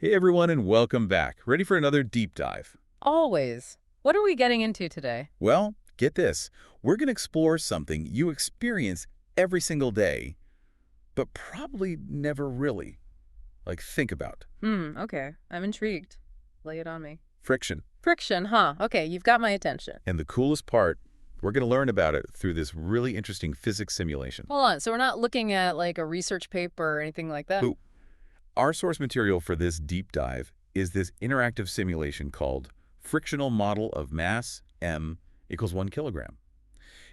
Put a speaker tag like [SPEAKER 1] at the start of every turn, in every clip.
[SPEAKER 1] Hey everyone, and welcome back. Ready for another deep dive?
[SPEAKER 2] Always. What are we getting into today?
[SPEAKER 1] Well, get this. We're going to explore something you experience every single day, but probably never really, think about.
[SPEAKER 2] Okay. I'm intrigued. Lay it on me.
[SPEAKER 1] Friction.
[SPEAKER 2] Friction, huh? Okay, you've got my attention.
[SPEAKER 1] And the coolest part, we're going to learn about it through this really interesting physics simulation.
[SPEAKER 2] Hold on, so we're not looking at like a research paper or anything like that?
[SPEAKER 1] Who? Our source material for this deep dive is this interactive simulation called Frictional Model of Mass m equals 1 kilogram.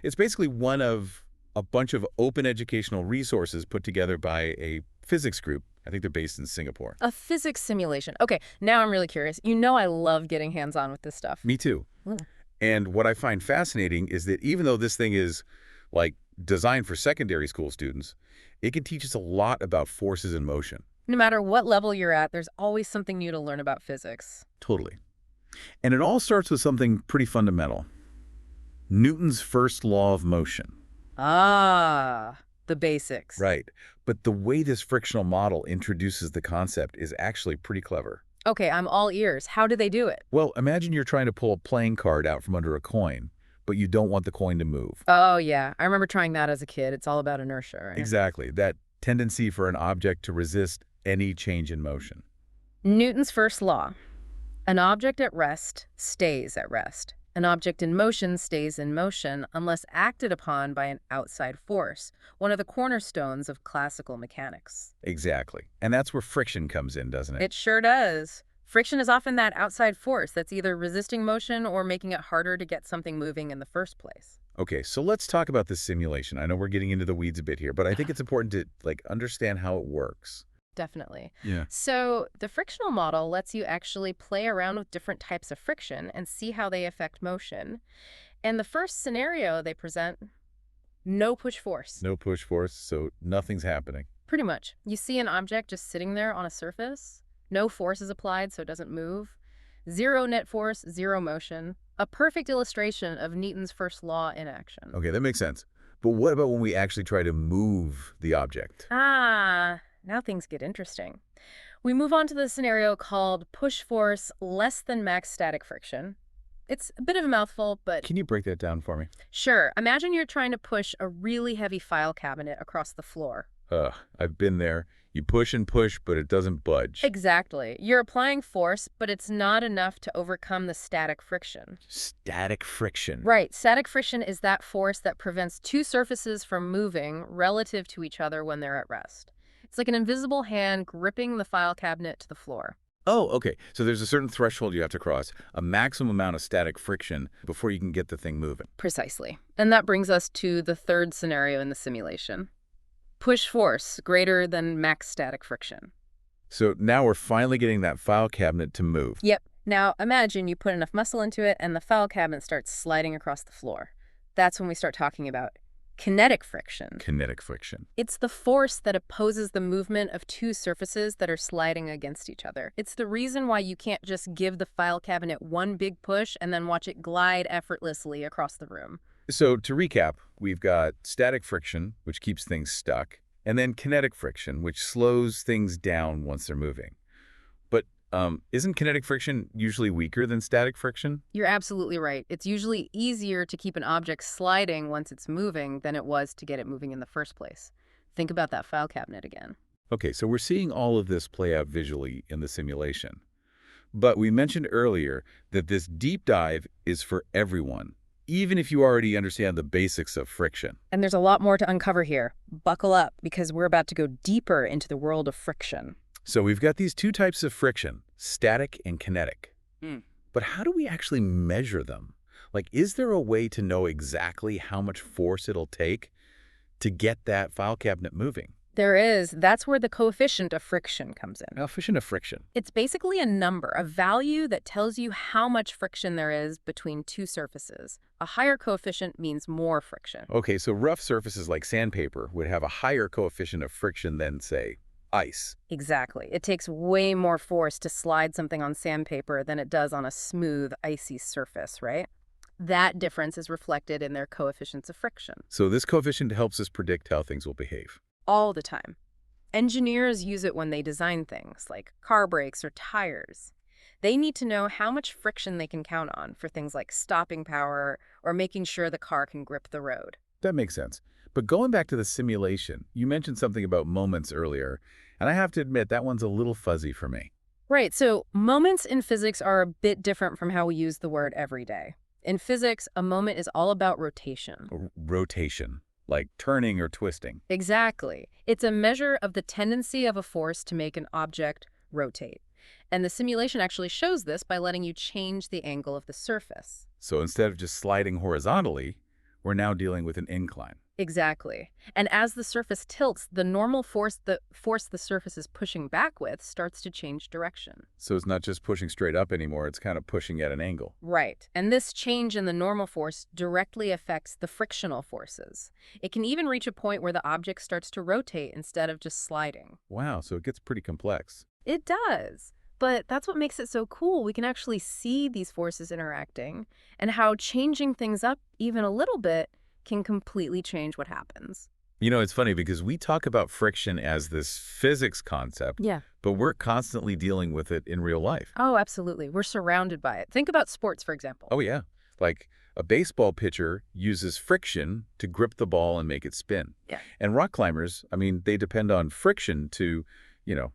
[SPEAKER 1] It's basically one of a bunch of open educational resources put together by a physics group. I think they're based in Singapore.
[SPEAKER 2] A physics simulation. Okay, now I'm really curious. You know I love getting hands-on with this stuff.
[SPEAKER 1] Me too.
[SPEAKER 2] Mm.
[SPEAKER 1] And what I find fascinating is that even though this thing is designed for secondary school students, it can teach us a lot about forces in motion.
[SPEAKER 2] No matter what level you're at, there's always something new to learn about physics.
[SPEAKER 1] Totally. And it all starts with something pretty fundamental. Newton's first law of motion.
[SPEAKER 2] Ah, the basics.
[SPEAKER 1] Right. But the way this frictional model introduces the concept is actually pretty clever.
[SPEAKER 2] Okay, I'm all ears. How do they do it?
[SPEAKER 1] Well, imagine you're trying to pull a playing card out from under a coin, but you don't want the coin to move.
[SPEAKER 2] Oh, yeah. I remember trying that as a kid. It's all about inertia, right?
[SPEAKER 1] Exactly. That tendency for an object to resist any change in motion.
[SPEAKER 2] Newton's first law. An object at rest stays at rest. An object in motion stays in motion unless acted upon by an outside force, one of the cornerstones of classical mechanics.
[SPEAKER 1] Exactly. And that's where friction comes in, doesn't it?
[SPEAKER 2] It sure does. Friction is often that outside force that's either resisting motion or making it harder to get something moving in the first place.
[SPEAKER 1] Okay, so let's talk about this simulation. I know we're getting into the weeds a bit here, but I think it's important to understand how it works.
[SPEAKER 2] Definitely.
[SPEAKER 1] Yeah.
[SPEAKER 2] So the frictional model lets you actually play around with different types of friction and see how they affect motion. And the first scenario they present, no push force.
[SPEAKER 1] No push force, so nothing's happening.
[SPEAKER 2] Pretty much. You see an object just sitting there on a surface. No force is applied, so it doesn't move. Zero net force, zero motion. A perfect illustration of Newton's first law in action.
[SPEAKER 1] Okay, that makes sense. But what about when we actually try to move the object?
[SPEAKER 2] Now things get interesting. We move on to the scenario called push force less than max static friction. It's a bit of a mouthful, but
[SPEAKER 1] Can you break that down for me?
[SPEAKER 2] sure. Imagine you're trying to push a really heavy file cabinet across the floor.
[SPEAKER 1] I've been there. You push and push, but it doesn't budge.
[SPEAKER 2] Exactly. You're applying force, but it's not enough to overcome the static friction.
[SPEAKER 1] Static friction.
[SPEAKER 2] Right. Static friction is that force that prevents two surfaces from moving relative to each other when they're at rest. It's like an invisible hand gripping the file cabinet to the floor.
[SPEAKER 1] Oh, okay. So there's a certain threshold you have to cross, a maximum amount of static friction before you can get the thing moving.
[SPEAKER 2] Precisely. And that brings us to the third scenario in the simulation. Push force greater than max static friction.
[SPEAKER 1] So now we're finally getting that file cabinet to move.
[SPEAKER 2] Yep. Now imagine you put enough muscle into it and the file cabinet starts sliding across the floor. That's when we start talking about kinetic friction.
[SPEAKER 1] Kinetic friction.
[SPEAKER 2] It's the force that opposes the movement of two surfaces that are sliding against each other. It's the reason why you can't just give the file cabinet one big push and then watch it glide effortlessly across the room.
[SPEAKER 1] So to recap, we've got static friction, which keeps things stuck, and then kinetic friction, which slows things down once they're moving. But isn't kinetic friction usually weaker than static friction?
[SPEAKER 2] You're absolutely right. It's usually easier to keep an object sliding once it's moving than it was to get it moving in the first place. Think about that file cabinet again.
[SPEAKER 1] Okay, so we're seeing all of this play out visually in the simulation. But we mentioned earlier that this deep dive is for everyone, even if you already understand the basics of friction.
[SPEAKER 2] And there's a lot more to uncover here. Buckle up, because we're about to go deeper into the world of friction.
[SPEAKER 1] So we've got these two types of friction, static and kinetic. But how do we actually measure them? Is there a way to know exactly how much force it'll take to get that file cabinet moving?
[SPEAKER 2] There is. That's where the coefficient of friction comes in.
[SPEAKER 1] Coefficient of friction.
[SPEAKER 2] It's basically a number, a value that tells you how much friction there is between two surfaces. A higher coefficient means more friction.
[SPEAKER 1] Okay, so rough surfaces like sandpaper would have a higher coefficient of friction than, say, ice.
[SPEAKER 2] Exactly. It takes way more force to slide something on sandpaper than it does on a smooth, icy surface, right? That difference is reflected in their coefficients of friction.
[SPEAKER 1] So this coefficient helps us predict how things will behave.
[SPEAKER 2] All the time. Engineers use it when they design things like car brakes or tires. They need to know how much friction they can count on for things like stopping power or making sure the car can grip the road.
[SPEAKER 1] That makes sense. But going back to the simulation, you mentioned something about moments earlier, and I have to admit that one's a little fuzzy for me.
[SPEAKER 2] Right, so moments in physics are a bit different from how we use the word every day. In physics, a moment is all about rotation.
[SPEAKER 1] Rotation, like turning or twisting.
[SPEAKER 2] Exactly. It's a measure of the tendency of a force to make an object rotate. And the simulation actually shows this by letting you change the angle of the surface.
[SPEAKER 1] So instead of just sliding horizontally, we're now dealing with an incline.
[SPEAKER 2] Exactly. And as the surface tilts, the normal force the surface is pushing back with starts to change direction.
[SPEAKER 1] So it's not just pushing straight up anymore, it's kind of pushing at an angle.
[SPEAKER 2] Right. And this change in the normal force directly affects the frictional forces. It can even reach a point where the object starts to rotate instead of just sliding.
[SPEAKER 1] Wow, so it gets pretty complex.
[SPEAKER 2] It does. But that's what makes it so cool. We can actually see these forces interacting and how changing things up even a little bit can completely change what happens.
[SPEAKER 1] You know, it's funny because we talk about friction as this physics concept,
[SPEAKER 2] Yeah.
[SPEAKER 1] but we're constantly dealing with it in real life.
[SPEAKER 2] Oh, absolutely. We're surrounded by it. Think about sports, for example.
[SPEAKER 1] Oh, yeah. Like a baseball pitcher uses friction to grip the ball and make it spin.
[SPEAKER 2] Yeah.
[SPEAKER 1] And rock climbers, I mean, they depend on friction to,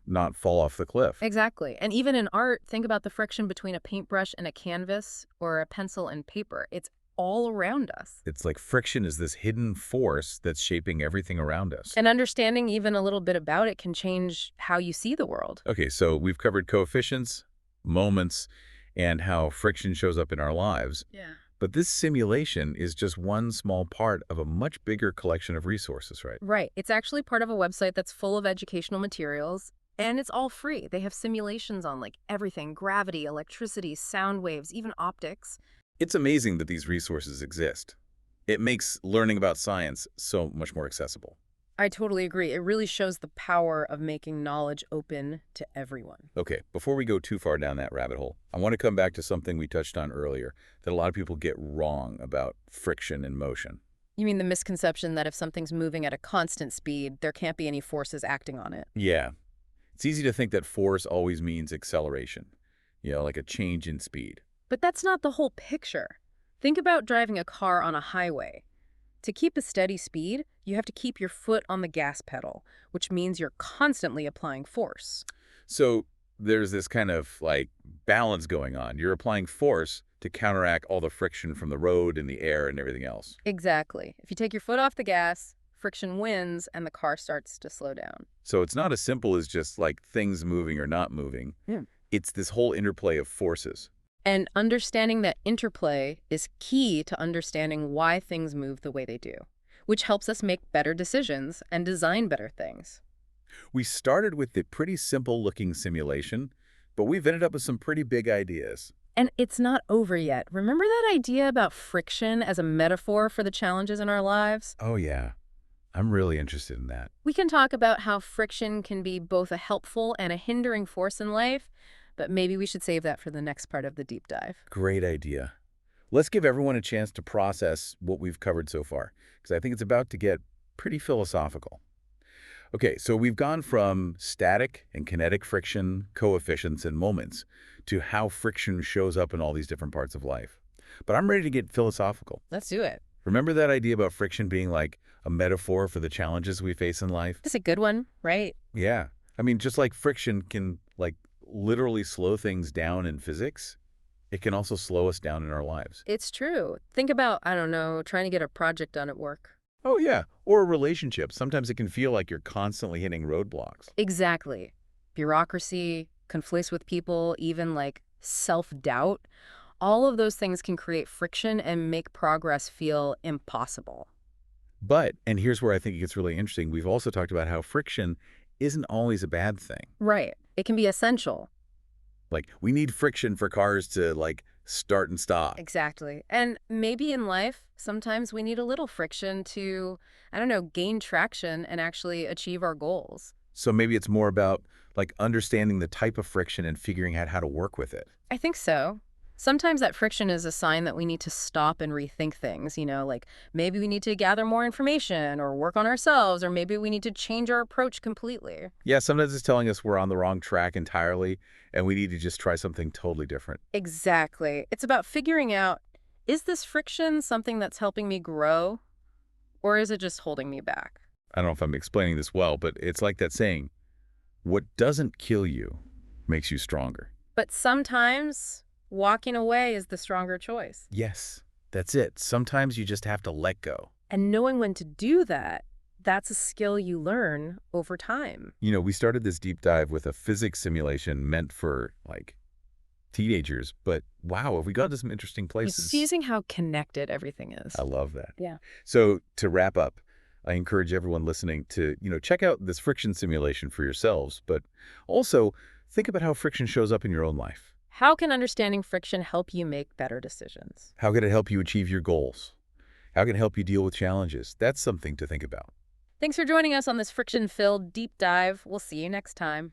[SPEAKER 1] not fall off the cliff.
[SPEAKER 2] Exactly. And even in art, think about the friction between a paintbrush and a canvas or a pencil and paper. It's all around us.
[SPEAKER 1] It's like friction is this hidden force that's shaping everything around us.
[SPEAKER 2] And understanding even a little bit about it can change how you see the world.
[SPEAKER 1] Okay, so we've covered coefficients, moments, and how friction shows up in our lives.
[SPEAKER 2] Yeah.
[SPEAKER 1] But this simulation is just one small part of a much bigger collection of resources, right?
[SPEAKER 2] Right. It's actually part of a website that's full of educational materials, and it's all free. They have simulations on like everything, gravity, electricity, sound waves, even optics.
[SPEAKER 1] It's amazing that these resources exist. It makes learning about science so much more accessible.
[SPEAKER 2] I totally agree. It really shows the power of making knowledge open to everyone.
[SPEAKER 1] Okay, before we go too far down that rabbit hole, I want to come back to something we touched on earlier that a lot of people get wrong about friction and motion.
[SPEAKER 2] You mean the misconception that if something's moving at a constant speed, there can't be any forces acting on it?
[SPEAKER 1] Yeah, it's easy to think that force always means acceleration, like a change in speed.
[SPEAKER 2] But that's not the whole picture. Think about driving a car on a highway. To keep a steady speed, you have to keep your foot on the gas pedal, which means you're constantly applying force.
[SPEAKER 1] So there's this kind of like balance going on. You're applying force to counteract all the friction from the road and the air and everything else.
[SPEAKER 2] Exactly. If you take your foot off the gas, friction wins and the car starts to slow down.
[SPEAKER 1] So it's not as simple as just like things moving or not moving.
[SPEAKER 2] Yeah.
[SPEAKER 1] It's this whole interplay of forces.
[SPEAKER 2] And understanding that interplay is key to understanding why things move the way they do, which helps us make better decisions and design better things.
[SPEAKER 1] We started with the pretty simple-looking simulation, but we've ended up with some pretty big ideas.
[SPEAKER 2] And it's not over yet. Remember that idea about friction as a metaphor for the challenges in our lives?
[SPEAKER 1] Oh, yeah. I'm really interested in that.
[SPEAKER 2] We can talk about how friction can be both a helpful and a hindering force in life, but maybe we should save that for the next part of the deep dive.
[SPEAKER 1] Great idea. Let's give everyone a chance to process what we've covered so far, because I think it's about to get pretty philosophical. Okay, so we've gone from static and kinetic friction, coefficients, and moments to how friction shows up in all these different parts of life. But I'm ready to get philosophical.
[SPEAKER 2] Let's do it.
[SPEAKER 1] Remember that idea about friction being like a metaphor for the challenges we face in life?
[SPEAKER 2] That's a good one, right?
[SPEAKER 1] Yeah. I mean, just like friction can literally slow things down in physics, it can also slow us down in our lives.
[SPEAKER 2] It's true. Think about, I don't know, trying to get a project done at work.
[SPEAKER 1] Oh, yeah. Or a relationship. Sometimes it can feel like you're constantly hitting roadblocks.
[SPEAKER 2] Exactly. Bureaucracy, conflicts with people, even like self-doubt. All of those things can create friction and make progress feel impossible.
[SPEAKER 1] But, and here's where I think it gets really interesting, we've also talked about how friction isn't always a bad thing.
[SPEAKER 2] Right. It can be essential.
[SPEAKER 1] Like, we need friction for cars to, start and stop.
[SPEAKER 2] Exactly. And maybe in life, sometimes we need a little friction to, I don't know, gain traction and actually achieve our goals.
[SPEAKER 1] So maybe it's more about, understanding the type of friction and figuring out how to work with it.
[SPEAKER 2] I think so. Sometimes that friction is a sign that we need to stop and rethink things, like maybe we need to gather more information or work on ourselves, or maybe we need to change our approach completely.
[SPEAKER 1] Yeah, sometimes it's telling us we're on the wrong track entirely, and we need to just try something totally different.
[SPEAKER 2] Exactly. It's about figuring out, is this friction something that's helping me grow, or is it just holding me back?
[SPEAKER 1] I don't know if I'm explaining this well, but it's like that saying, what doesn't kill you makes you stronger.
[SPEAKER 2] But sometimes walking away is the stronger choice.
[SPEAKER 1] Yes, that's it. Sometimes you just have to let go.
[SPEAKER 2] And knowing when to do that, that's a skill you learn over time.
[SPEAKER 1] We started this deep dive with a physics simulation meant for, like, teenagers, but wow, have we got to some interesting
[SPEAKER 2] It's
[SPEAKER 1] places.
[SPEAKER 2] seizing how connected everything is.
[SPEAKER 1] I love that.
[SPEAKER 2] Yeah.
[SPEAKER 1] So to wrap up, I encourage everyone listening to, check out this friction simulation for yourselves, but also think about how friction shows up in your own life.
[SPEAKER 2] How can understanding friction help you make better decisions?
[SPEAKER 1] How can it help you achieve your goals? How can it help you deal with challenges? That's something to think about.
[SPEAKER 2] Thanks for joining us on this friction-filled deep dive. We'll see you next time.